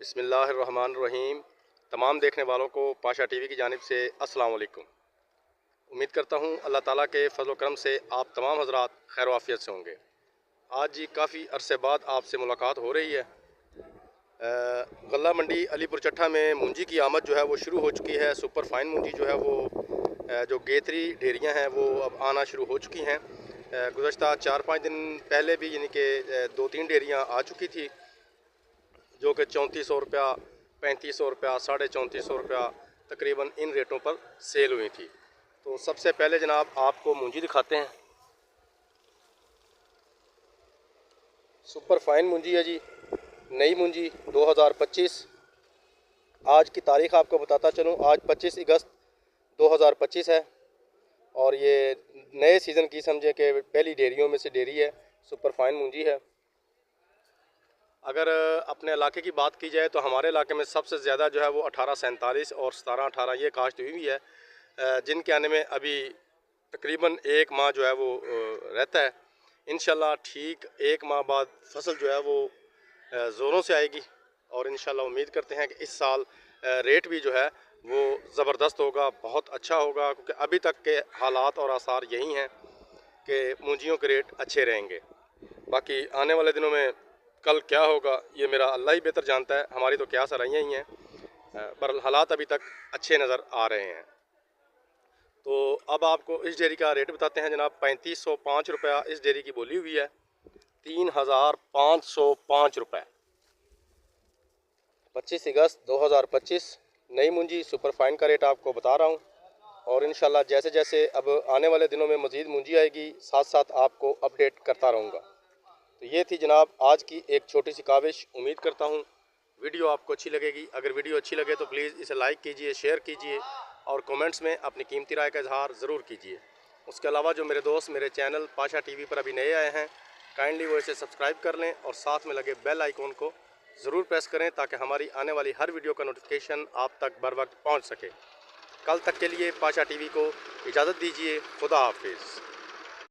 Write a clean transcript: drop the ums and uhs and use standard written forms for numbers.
बिस्मिल्लाहिर्रहमानिर्रहीम। तमाम देखने वालों को पाशा टीवी की जानिब से अस्सलाम वालेकुम। उम्मीद करता हूँ अल्लाह ताला के फजल करम से आप तमाम हजरात खैर वाफियत से होंगे। आज जी काफ़ी अरसे बाद आपसे मुलाकात हो रही है। गल्ला मंडी अलीपुर चट्ठा में मूंजी की आमद जो है वो शुरू हो चुकी है। सुपर फाइन मूंजी जो है वो जो गेतरी ढेरियाँ हैं वो अब आना शुरू हो चुकी हैं। गुज़श्ता 4-5 दिन पहले भी यानी कि 2-3 ढेरियाँ आ चुकी थी जो कि 3400 रुपया, 3500 रुपया, 3450 रुपया तकरीबन इन रेटों पर सेल हुई थी। तो सबसे पहले जनाब आपको मूंजी दिखाते हैं। सुपर फाइन मूंजी है जी, नई मूंजी 2025। आज की तारीख़ आपको बताता चलूँ, आज 25 अगस्त 2025 है और ये नए सीज़न की समझे कि पहली डेयरियों में से डेयरी है, सुपर फाइन मूंजी है। अगर अपने इलाके की बात की जाए तो हमारे इलाके में सबसे ज़्यादा जो है वो 1847 और 1718 ये काश्त हुई है, जिनके आने में अभी तकरीबन 1 माह जो है वो रहता है। इंशाल्लाह ठीक 1 माह बाद फसल जो है वो ज़ोरों से आएगी और इंशाल्लाह उम्मीद करते हैं कि इस साल रेट भी जो है वो ज़बरदस्त होगा, बहुत अच्छा होगा, क्योंकि अभी तक के हालात और आसार यही हैं कि मूंजियों के रेट अच्छे रहेंगे। बाकी आने वाले दिनों में कल क्या होगा ये मेरा अल्लाह ही बेहतर जानता है, हमारी तो क्या सराहियाँ ही हैं, पर हालात अभी तक अच्छे नज़र आ रहे हैं। तो अब आपको इस डेयरी का रेट बताते हैं जनाब। 3505 रुपया इस डेयरी की बोली हुई है, 3505 रुपये। 25 अगस्त 2025 नई मूंजी सुपर फाइन का रेट आपको बता रहा हूँ और इंशाल्लाह जैसे जैसे अब आने वाले दिनों में मज़ीद मूंजी आएगी साथ साथ आपको अपडेट करता रहूँगा। तो ये थी जनाब आज की एक छोटी सी काविश। उम्मीद करता हूँ वीडियो आपको अच्छी लगेगी। अगर वीडियो अच्छी लगे तो प्लीज़ इसे लाइक कीजिए, शेयर कीजिए और कमेंट्स में अपनी कीमती राय का इजहार ज़रूर कीजिए। उसके अलावा जो मेरे दोस्त मेरे चैनल पाशा टीवी पर अभी नए आए हैं, काइंडली वो इसे सब्सक्राइब कर लें और साथ में लगे बेल आइकॉन को ज़रूर प्रेस करें ताकि हमारी आने वाली हर वीडियो का नोटिफिकेशन आप तक बर वक्त पहुँच सके। कल तक के लिए पाशा टीवी को इजाज़त दीजिए। खुदा हाफिज़।